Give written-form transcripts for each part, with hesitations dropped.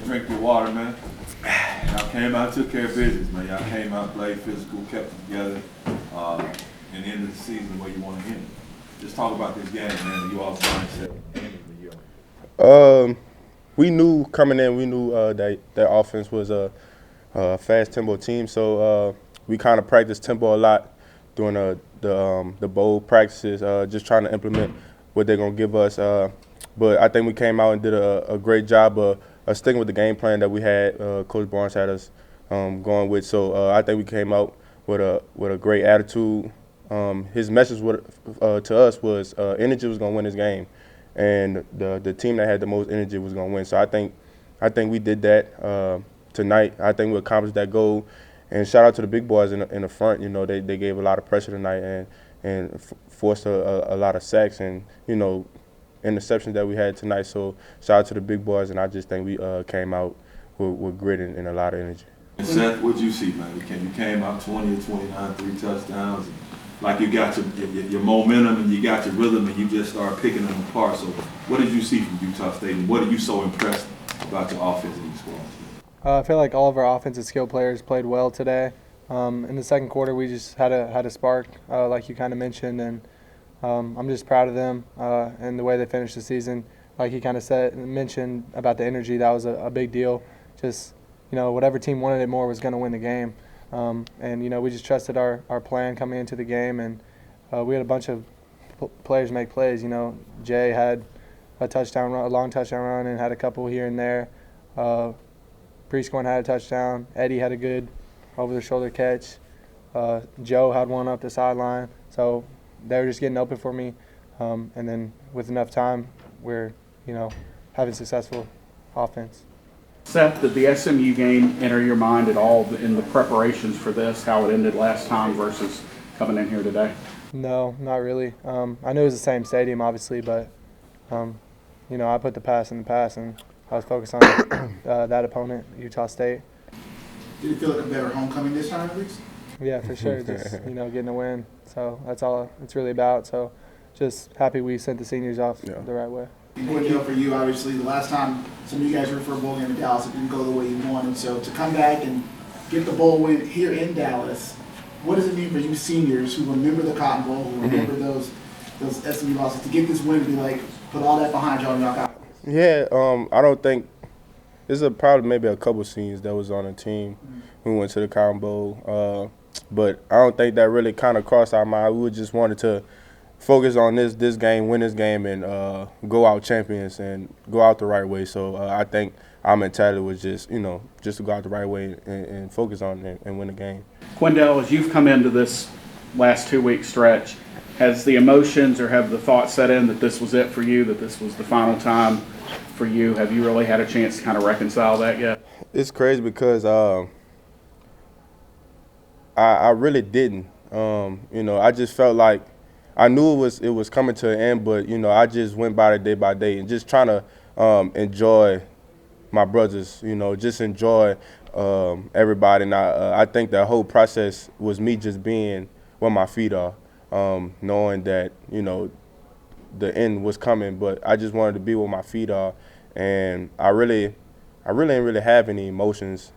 drink your water, man. Y'all came out, took care of business, man. Y'all came out, played physical, kept it together, and ended the season where you want to end it. Just talk about this game, man. You all's mindset ending the year. We knew coming in, that their offense was a fast tempo team, so we kind of practiced tempo a lot during the bowl practices, just trying to implement what they're gonna give us. But I think we came out and did a great job of sticking with the game plan that we had. Coach Barnes had us going with, so I think we came out with a great attitude. His message to us was energy was gonna win this game, and the team that had the most energy was gonna win. So I think we did that tonight. I think we accomplished that goal. And shout out to the big boys in the front. You know, they gave a lot of pressure tonight and forced a lot of sacks and, you know, interceptions that we had tonight. So shout out to the big boys, and I just think we came out with grit and a lot of energy. And Seth, what'd you see, man? You came out 20 or 29, 3 touchdowns. And like you got your momentum and you got your rhythm and you just started picking them apart. So what did you see from Utah State, and what are you so impressed about your offense and your squad? I feel like all of our offensive skill players played well today. In the second quarter, we just had a spark, like you kind of mentioned, and I'm just proud of them and the way they finished the season. Like you kind of mentioned about the energy, that was a big deal. Just, you know, whatever team wanted it more was going to win the game. And, you know, we just trusted our plan coming into the game, and we had a bunch of players make plays. You know, Jay had a long touchdown run, and had a couple here and there. Prescorn had a touchdown. Eddie had a good over-the-shoulder catch. Joe had one up the sideline. So they were just getting open for me. And then with enough time, we're, you know, having successful offense. Seth, did the SMU game enter your mind at all in the preparations for this, how it ended last time versus coming in here today? No, not really. I knew it was the same stadium, obviously, but, you know, I put the past in the past, and I was focused on that opponent, Utah State. Did it feel like a better homecoming this time, at least? Yeah, for sure. Just, you know, getting a win. So that's all it's really about. So just happy we sent the seniors off the right way. Quindell, for you, obviously, the last time some of you guys were for a bowl game in Dallas, it didn't go the way you wanted. So to come back and get the bowl win here in Dallas, what does it mean for you seniors who remember the Cotton Bowl, who remember those SMU losses, to get this win and be like, put all that behind y'all and y'all got it? Yeah, I don't think there's probably maybe a couple seniors that was on the team who went to the Cotton Bowl, but I don't think that really kind of crossed our mind. We just wanted to focus on this game, win this game, and go out champions and go out the right way. So I think our mentality was just, you know, just to go out the right way and focus on it and win the game. Quindell, as you've come into this last 2-week stretch, has the emotions or have the thoughts set in that this was it for you, that this was the final time for you? Have you really had a chance to kind of reconcile that yet? It's crazy because I really didn't. You know, I just felt like I knew it was coming to an end, but, you know, I just went by it day by day and just trying to enjoy my brothers, you know, just enjoy everybody. And I think that whole process was me just being where my feet are, knowing that, you know, the end was coming, but I just wanted to be where my feet are. And I really didn't really have any emotions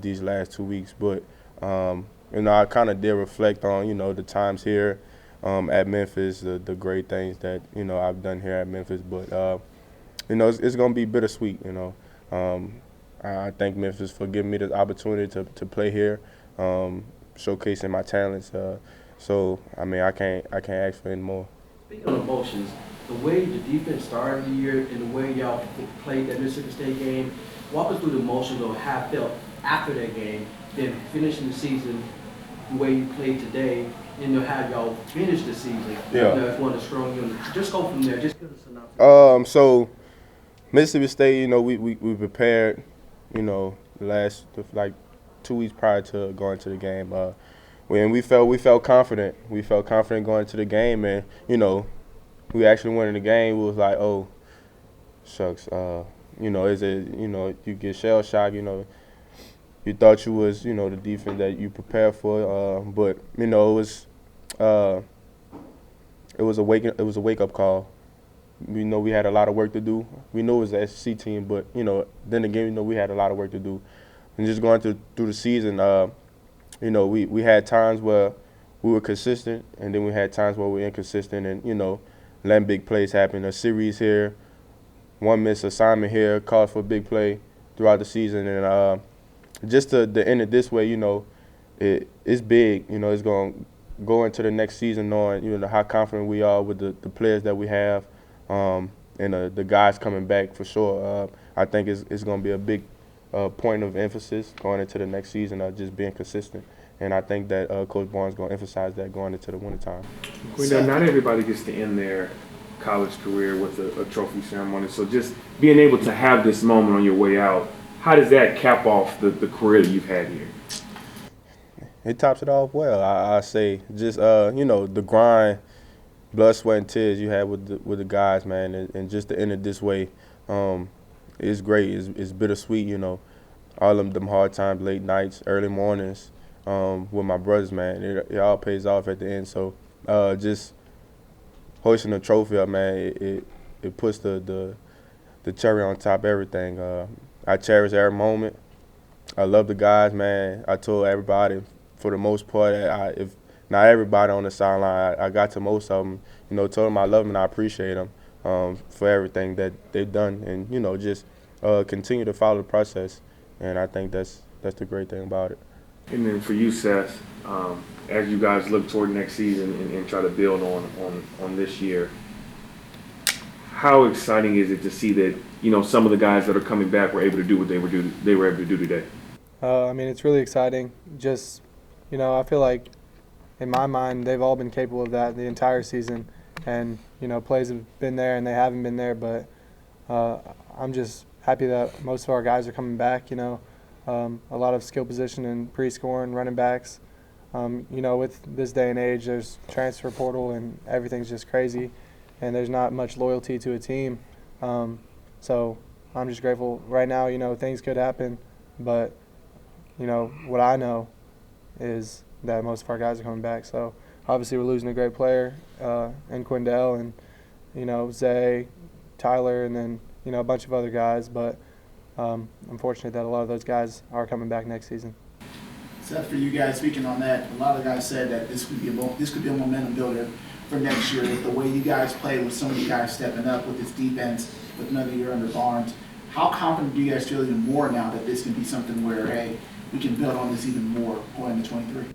these last 2 weeks, but, you know, I kind of did reflect on, you know, the times here at Memphis, the great things that, you know, I've done here at Memphis. But, you know, it's going to be bittersweet, you know. I thank Memphis for giving me the opportunity to play here, showcasing my talents. So, I mean, I can't ask for any more. Speaking of emotions, the way the defense started the year and the way y'all played that Mississippi State game, walk us through the emotions of how it felt after that game, then finishing the season the way you played today, and you know how y'all finished the season. Yeah. You know, it's one of the strong units. Just go from there. Just give us an opportunity. So Mississippi State, you know, we prepared, you know, like 2 weeks prior to going to the game. When we felt confident. We felt confident going to the game, and, you know, we actually went in the game. We was like, oh, shucks. You know, you know, you get shell shocked. You know, you thought you was, you know, the defense that you prepared for, but, you know, it was a wake up call. we know we had a lot of work to do. We know it was the SEC team, but, then again, we had a lot of work to do. And just going through the season, we had times where we were consistent, and then we had times where we were inconsistent and, letting big plays happen. A series here, one missed assignment here, called for a big play throughout the season. And just to end it this way, it's big. It's going to go into the next season knowing, how confident we are with the players that we have and the guys coming back for sure. I think it's going to be a big point of emphasis going into the next season, just being consistent. And I think that Coach Barnes is going to emphasize that going into the wintertime. Not everybody gets to end their college career with a trophy ceremony. So just being able to have this moment on your way out, how does that cap off the career that you've had here? It tops it off well. I say just the grind, blood, sweat, and tears you had with the guys, man, and just to end it this way, it's great. It's bittersweet, all of them hard times, late nights, early mornings with my brothers, man. It all pays off at the end. So just hoisting the trophy up, man, it puts the cherry on top of everything. I cherish every moment. I love the guys, man. I told everybody, for the most part, if not everybody on the sideline, I got to most of them, told them I love them and I appreciate them for everything that they've done, and just continue to follow the process. And I think that's the great thing about it. And then for you, Seth, as you guys look toward next season and try to build on this year, how exciting is it to see that some of the guys that are coming back were able to do what they were able to do today? It's really exciting. Just, I feel like in my mind they've all been capable of that the entire season, and plays have been there and they haven't been there. But I'm just happy that most of our guys are coming back. A lot of skill position and pre-scoring running backs. With this day and age, there's transfer portal and everything's just crazy, and there's not much loyalty to a team. So I'm just grateful. Right now, things could happen, but what I know is that most of our guys are coming back. So obviously we're losing a great player in Quindell, and Zay, Tyler, and then a bunch of other guys. But I'm fortunate that a lot of those guys are coming back next season. Seth, for you guys, speaking on that, a lot of guys said that this could be a momentum builder for next year with the way you guys play, with so many guys stepping up with this defense, with another year under Barnes. How confident do you guys feel even more now that this can be something where, hey, we can build on this even more going into 23?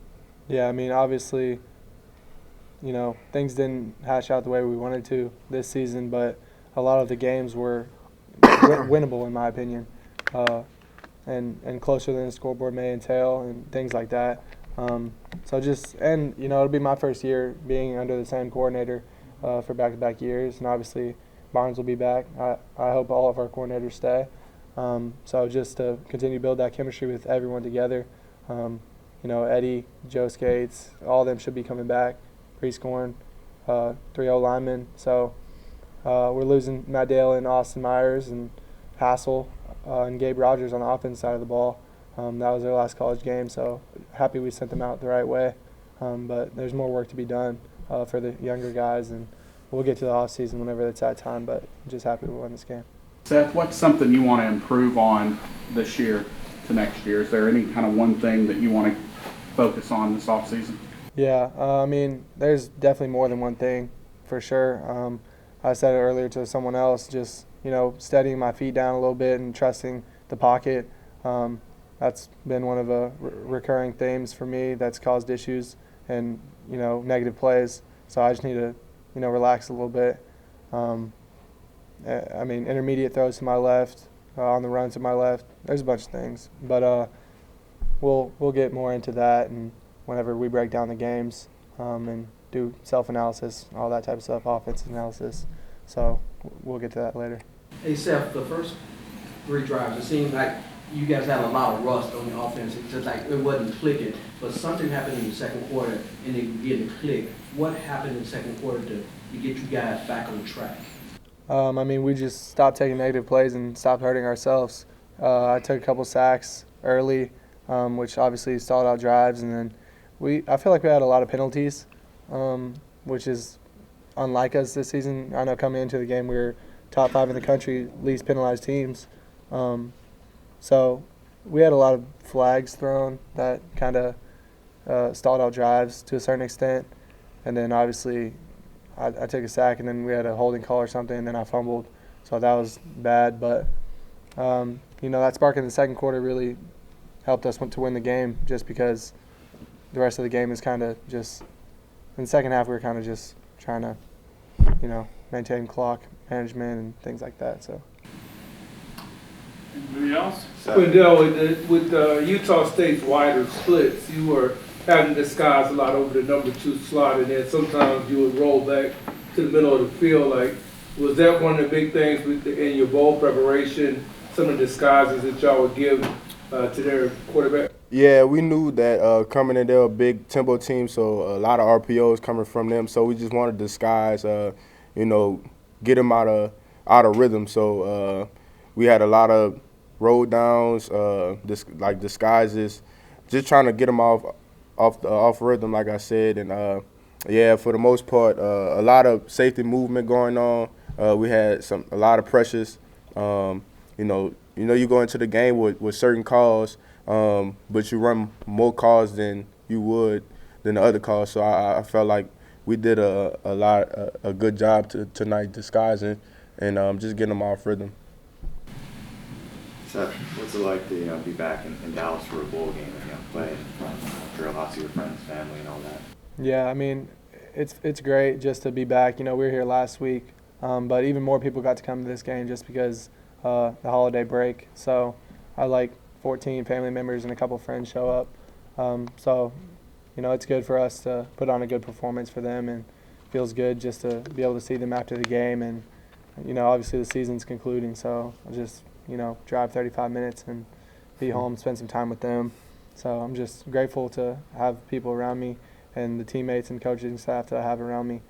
Yeah, obviously, things didn't hash out the way we wanted to this season, but a lot of the games were winnable in my opinion, and closer than the scoreboard may entail and things like that. It'll be my first year being under the same coordinator for back-to-back years, and obviously Barnes will be back. I hope all of our coordinators stay. So just to continue to build that chemistry with everyone together. Eddie, Joe Skates, all of them should be coming back, pre-scoring, 3-0 linemen. So we're losing Matt Dale and Austin Myers and Hassel and Gabe Rogers on the offense side of the ball. That was their last college game, so happy we sent them out the right way. But there's more work to be done for the younger guys, and we'll get to the offseason whenever it's that time, but just happy we won this game. Seth, what's something you want to improve on this year to next year? Is there any kind of one thing that you want to focus on this offseason? Yeah, there's definitely more than one thing, for sure. I said it earlier to someone else, just, steadying my feet down a little bit and trusting the pocket. That's been one of the recurring themes for me that's caused issues and, negative plays. So I just need to, relax a little bit. Intermediate throws to my left, on the run to my left. There's a bunch of things, but we'll get more into that, and whenever we break down the games and do self-analysis, all that type of stuff, offensive analysis. So we'll get to that later. Hey, Seth, the first 3 drives, it seemed like you guys had a lot of rust on the offense. It's just like it wasn't clicking, but something happened in the second quarter and it began to click. What happened in the second quarter to get you guys back on track? We just stopped taking negative plays and stopped hurting ourselves. I took a couple sacks early, which obviously stalled out drives, and then I feel like we had a lot of penalties, which is unlike us this season. I know coming into the game we were top 5 in the country, least penalized teams. So we had a lot of flags thrown that kind of stalled out drives to a certain extent. And then obviously I took a sack, and then we had a holding call or something, and then I fumbled. So that was bad. But, that spark in the second quarter really helped us to win the game, just because the rest of the game is kind of just – in the second half we were kind of just trying to, maintain clock management and things like that. So. Anybody else? Quindell, with Utah State's wider splits, you were having disguised a lot over the number 2 slot, and then sometimes you would roll back to the middle of the field. Like, was that one of the big things in your bowl preparation, some of the disguises that y'all would give to their quarterback? Yeah, we knew that coming in, they're a big tempo team, so a lot of RPOs coming from them. So we just wanted to disguise, get them out of rhythm. So we had a lot of roll downs, disguises, just trying to get them off rhythm, like I said. And for the most part, a lot of safety movement going on. We had a lot of pressures. You go into the game with certain calls, but you run more calls than you would than the other calls. So I felt like we did a good job tonight disguising and just getting them off rhythm. Seth, what's it like to be back in Dallas for a bowl game and play in front of lots of your friends, family, and all that? Yeah, I mean, it's great just to be back. We were here last week, but even more people got to come to this game just because the holiday break. So I had 14 family members and a couple friends show up. It's good for us to put on a good performance for them, and feels good just to be able to see them after the game. And obviously the season's concluding, so I'll just drive 35 minutes and be home, spend some time with them. So I'm just grateful to have people around me and the teammates and coaching staff that I have around me